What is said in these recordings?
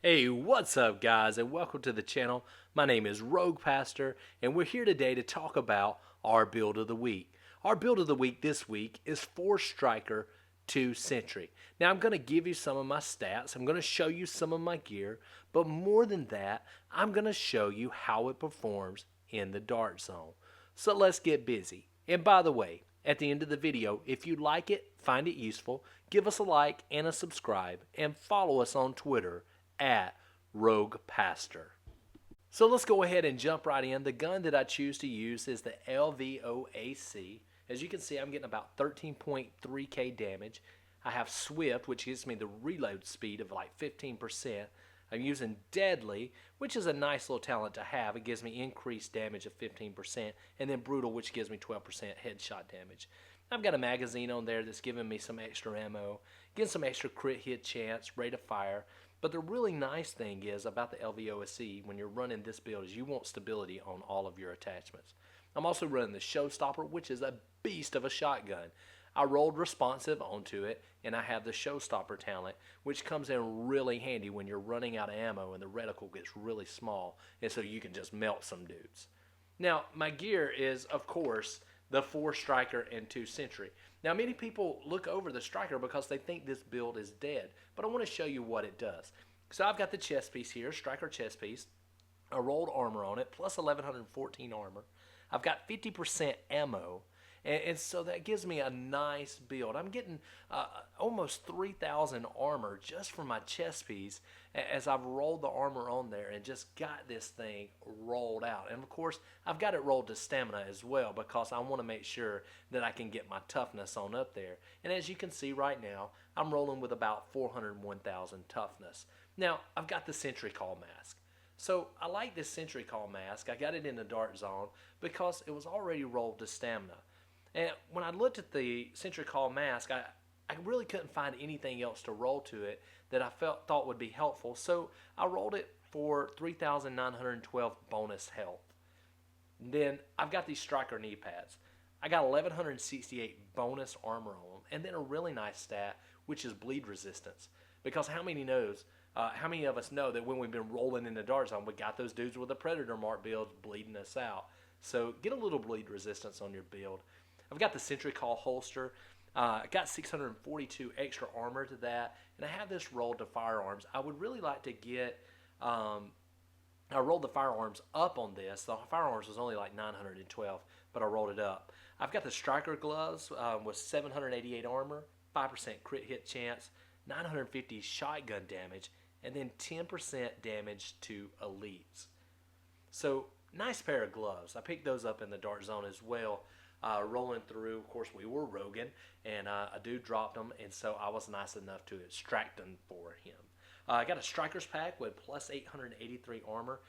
Hey, what's up, guys, and welcome to the channel. My name is Rogue Pastor, and we're here today to talk about our build of the week. Our build of the week this week is 4 Striker, 2 Sentry. Now, I'm going to give you some of my stats, I'm going to show you some of my gear, but more than that, I'm going to show you how it performs in the dart zone. So let's get busy. And by the way, at the end of the video, if you like it, find it useful, give us a like and a subscribe, and follow us on Twitter at Rogue Pastor. So let's go ahead and jump right in. The gun that I choose to use is the LVOAC. As you can see, I'm getting about 13.3k damage. I have Swift, which gives me the reload speed of like 15%. I'm using Deadly, which is a nice little talent to have. It gives me increased damage of 15%. And then Brutal, which gives me 12% headshot damage. I've got a magazine on there that's giving me some extra ammo, getting some extra crit hit chance, rate of fire. But the really nice thing is about the LVOSC when you're running this build is you want stability on all of your attachments. I'm also running the Showstopper, which is a beast of a shotgun. I rolled responsive onto it, and I have the Showstopper talent, which comes in really handy when you're running out of ammo and the reticle gets really small, and so you can just melt some dudes. Now, my gear is, of course, the 4 Striker and 2 Sentry. Now, many people look over the Striker because they think this build is dead, but I want to show you what it does. So I've got the chest piece here, Striker chest piece, a rolled armor on it, plus 1114 armor. I've got 50% ammo, and so that gives me a nice build. I'm getting almost 3,000 armor just from my chest piece as I've rolled the armor on there and just got this thing rolled out. And of course, I've got it rolled to stamina as well because I want to make sure that I can get my toughness on up there. And as you can see right now, I'm rolling with about 401,000 toughness. Now, I've got the Sentry Call mask. So I like this Sentry Call mask. I got it in the dart zone because it was already rolled to stamina. And when I looked at the Sentry Call mask, I really couldn't find anything else to roll to it that I thought would be helpful. So I rolled it for 3,912 bonus health. Then I've got these Striker knee pads. I got 1,168 bonus armor on them, and then a really nice stat, which is bleed resistance. Because how many of us know that when we've been rolling in the dart zone, we got those dudes with the Predator Mark builds bleeding us out. So get a little bleed resistance on your build. I've got the Sentry Call holster. I got 642 extra armor to that, and I have this rolled to firearms. I would really like to get, I rolled the firearms up on this. The firearms was only like 912, but I rolled it up. I've got the Striker gloves with 788 armor, 5% crit hit chance, 950 shotgun damage, and then 10% damage to elites. So nice pair of gloves. I picked those up in the dart zone as well. Rolling through, of course, we were roguing, and a dude dropped them, and so I was nice enough to extract them for him. I got a Striker's pack with plus 883 armor,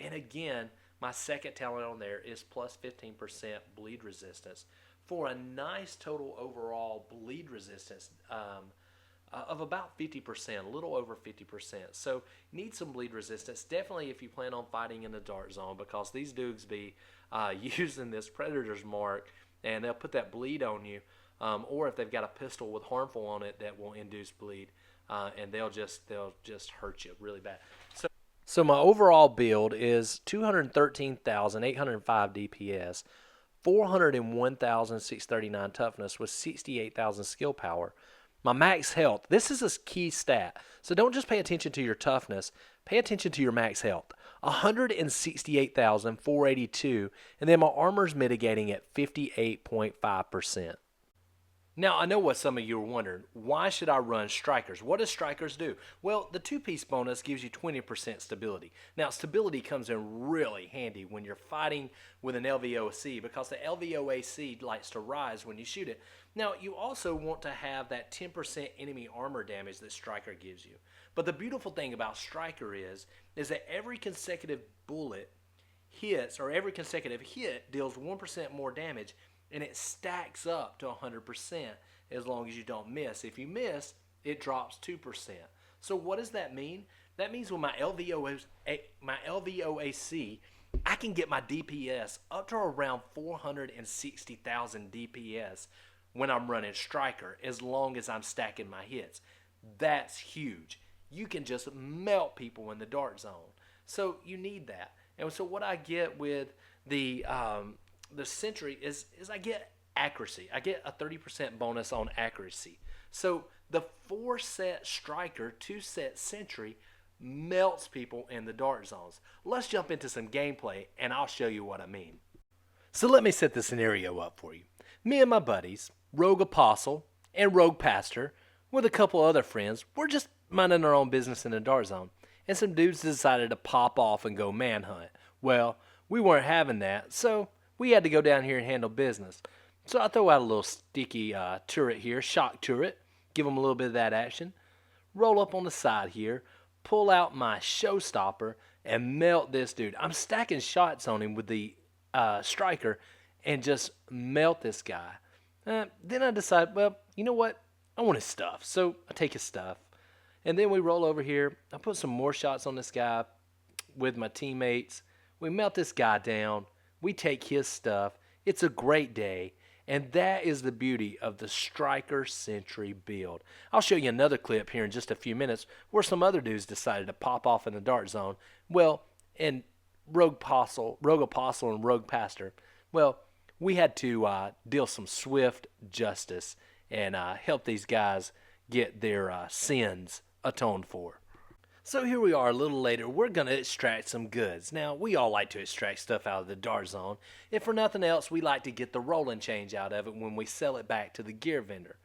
and again, my second talent on there is plus 15% bleed resistance for a nice total overall bleed resistance of about 50%, a little over 50%. So need some bleed resistance, definitely if you plan on fighting in the dart zone, because these dudes be using this Predator's Mark, and they'll put that bleed on you, or if they've got a pistol with harmful on it that will induce bleed, and they'll just hurt you really bad. So my overall build is 213,805 DPS, 401,639 toughness with 68,000 skill power. My max health, this is a key stat, so don't just pay attention to your toughness, pay attention to your max health. 168,482, and then my armor's mitigating at 58.5%. Now, I know what some of you are wondering. Why should I run Strikers? What does Strikers do? Well, the 2-piece bonus gives you 20% stability. Now, stability comes in really handy when you're fighting with an LVOAC because the LVOAC likes to rise when you shoot it. Now, you also want to have that 10% enemy armor damage that Striker gives you. But the beautiful thing about Striker is that every consecutive bullet hits, or every consecutive hit deals 1% more damage, and it stacks up to 100% as long as you don't miss. If you miss, it drops 2%. So what does that mean? That means with my LVOAC, I can get my DPS up to around 460,000 DPS when I'm running Striker, as long as I'm stacking my hits. That's huge. you can just melt people in the dart zone. So you need that. And so what I get with the Sentry is I get accuracy. I get a 30% bonus on accuracy. So the 4-set Striker, 2-set Sentry melts people in the dart zones. Let's jump into some gameplay and I'll show you what I mean. So let me set the scenario up for you. Me and my buddies, Rogue Apostle and Rogue Pastor, with a couple other friends, we're just minding our own business in the dart zone. And some dudes decided to pop off and go manhunt. Well, we weren't having that, so we had to go down here and handle business. So I throw out a little sticky turret here, shock turret, give them a little bit of that action. Roll up on the side here, pull out my showstopper, and melt this dude. I'm stacking shots on him with the Striker and just melt this guy. Then I decide, well, you know what? I want his stuff. So I take his stuff. And then we roll over here. I put some more shots on this guy with my teammates. We melt this guy down. We take his stuff. It's a great day. And that is the beauty of the Striker Sentry build. I'll show you another clip here in just a few minutes where some other dudes decided to pop off in the dart zone. Well, and Rogue Apostle and Rogue Pastor, well, we had to deal some swift justice and help these guys get their sins atoned for. So here we are a little later. We're going to extract some goods. Now, we all like to extract stuff out of the dart zone. If for nothing else, we like to get the rolling change out of it when we sell it back to the gear vendor.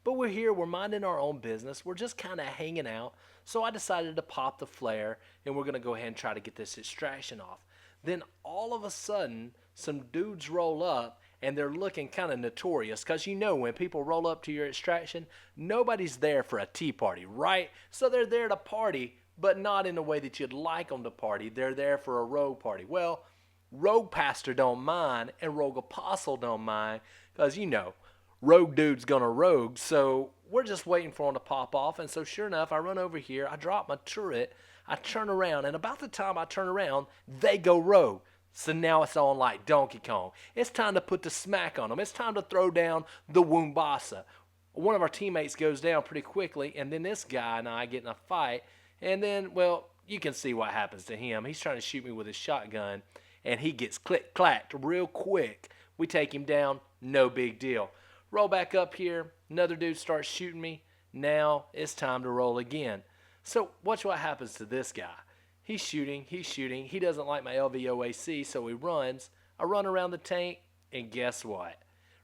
But we're here, we're minding our own business. We're just kind of hanging out. So I decided to pop the flare, and we're going to go ahead and try to get this extraction off. Then all of a sudden, some dudes roll up, and they're looking kind of notorious because you know when people roll up to your extraction, nobody's there for a tea party, right? So they're there to party, but not in the way that you'd like them to party. They're there for a rogue party. Well, Rogue Pastor don't mind, and Rogue Apostle don't mind because, you know, rogue dude's gonna rogue, so we're just waiting for him to pop off. And so sure enough, I run over here, I drop my turret, I turn around, and about the time I turn around, they go rogue. So now it's on like Donkey Kong. It's time to put the smack on them. It's time to throw down the Woombasa. One of our teammates goes down pretty quickly, and then this guy and I get in a fight. And then, well, you can see what happens to him. He's trying to shoot me with his shotgun, and he gets click-clacked real quick. We take him down, no big deal. Roll back up here, another dude starts shooting me. Now it's time to roll again. So watch what happens to this guy. He's shooting. He doesn't like my LVOAC, so he runs. I run around the tank, and guess what?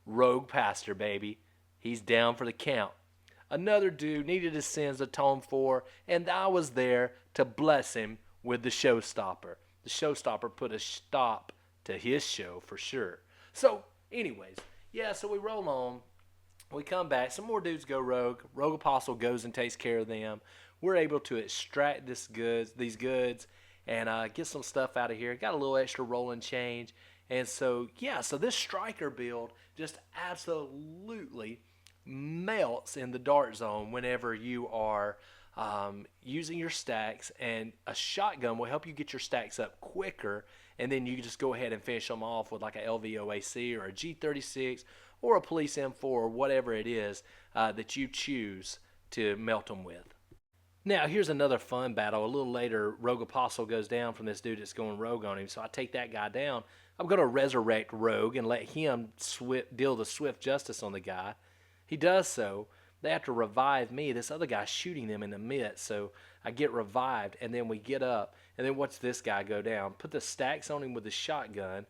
Rogue Pastor, baby. He's down for the count. Another dude needed his sins atoned for, and I was there to bless him with the showstopper. The showstopper put a stop to his show for sure. So, anyways, yeah, so we roll on. We come back. Some more dudes go rogue. Rogue Apostle goes and takes care of them. We're able to extract these goods and get some stuff out of here. Got a little extra rolling change. And so, yeah, so this Striker build just absolutely melts in the dart zone whenever you are using your stacks, and a shotgun will help you get your stacks up quicker, and then you can just go ahead and finish them off with like a LVOAC or a G36 or a Police M4 or whatever it is that you choose to melt them with. Now, here's another fun battle. A little later, Rogue Apostle goes down from this dude that's going rogue on him, so I take that guy down. I'm going to resurrect Rogue and let him deal the swift justice on the guy. He does so. They have to revive me. This other guy's shooting them in the midst, so I get revived, and then we get up, and then watch this guy go down. Put the stacks on him with the shotgun,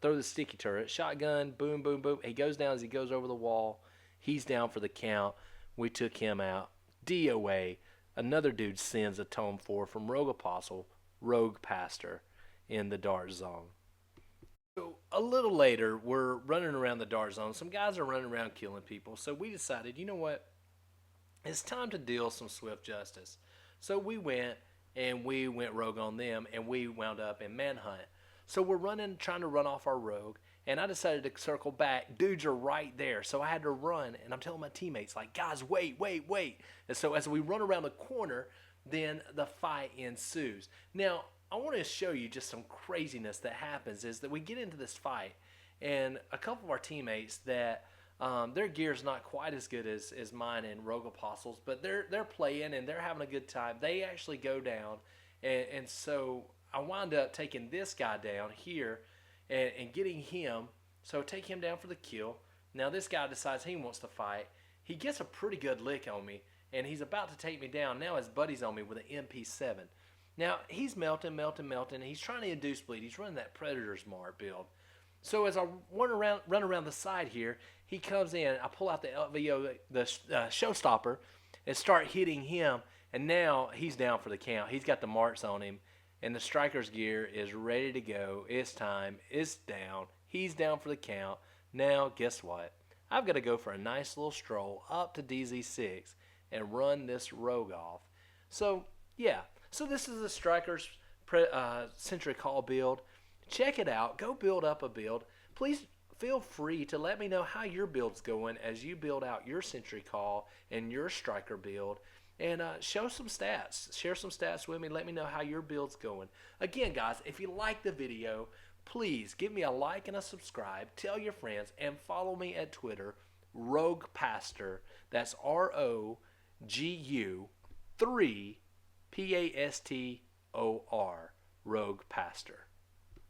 throw the sticky turret, shotgun, boom, boom, boom. He goes down as he goes over the wall. He's down for the count. We took him out. DOA. Another dude sins atoned for from Rogue Apostle, Rogue Pastor in the dart zone. So a little later, we're running around the dart zone. Some guys are running around killing people. So we decided, you know what? It's time to deal some swift justice. So we went rogue on them, and we wound up in Manhunt. So we're trying to run off our rogue, and I decided to circle back. Dudes are right there, so I had to run, and I'm telling my teammates, like, guys, wait. And so as we run around the corner, then the fight ensues. Now, I want to show you just some craziness that happens is that we get into this fight, and a couple of our teammates that Their gear's not quite as good as mine and Rogue Apostles, but they're playing and they're having a good time. They actually go down, and so I wound up taking this guy down here and getting him. So take him down for the kill. Now this guy decides he wants to fight. He gets a pretty good lick on me, and he's about to take me down. Now his buddy's on me with an MP7. Now he's melting. He's trying to induce bleed. He's running that Predator's Mar build. So as I run around the side here, he comes in. I pull out the LVO, the showstopper, and start hitting him. And now he's down for the count. He's got the marks on him, and the striker's gear is ready to go. It's time. It's down. He's down for the count. Now, guess what? I've got to go for a nice little stroll up to DZ6 and run this rogue off. So, yeah. So this is the striker's Sentry Call build. Check it out. Go build up a build. Please feel free to let me know how your build's going as you build out your Sentry Call and your striker build. And show some stats. Share some stats with me. Let me know how your build's going. Again, guys, if you like the video, please give me a like and a subscribe. Tell your friends and follow me at Twitter, Rogue Pastor. That's ROGU 3 PASTOR, Rogue Pastor.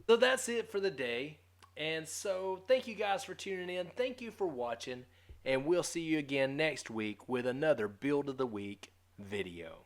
So that's it for the day. And so thank you guys for tuning in. Thank you for watching. And we'll see you again next week with another Build of the Week video.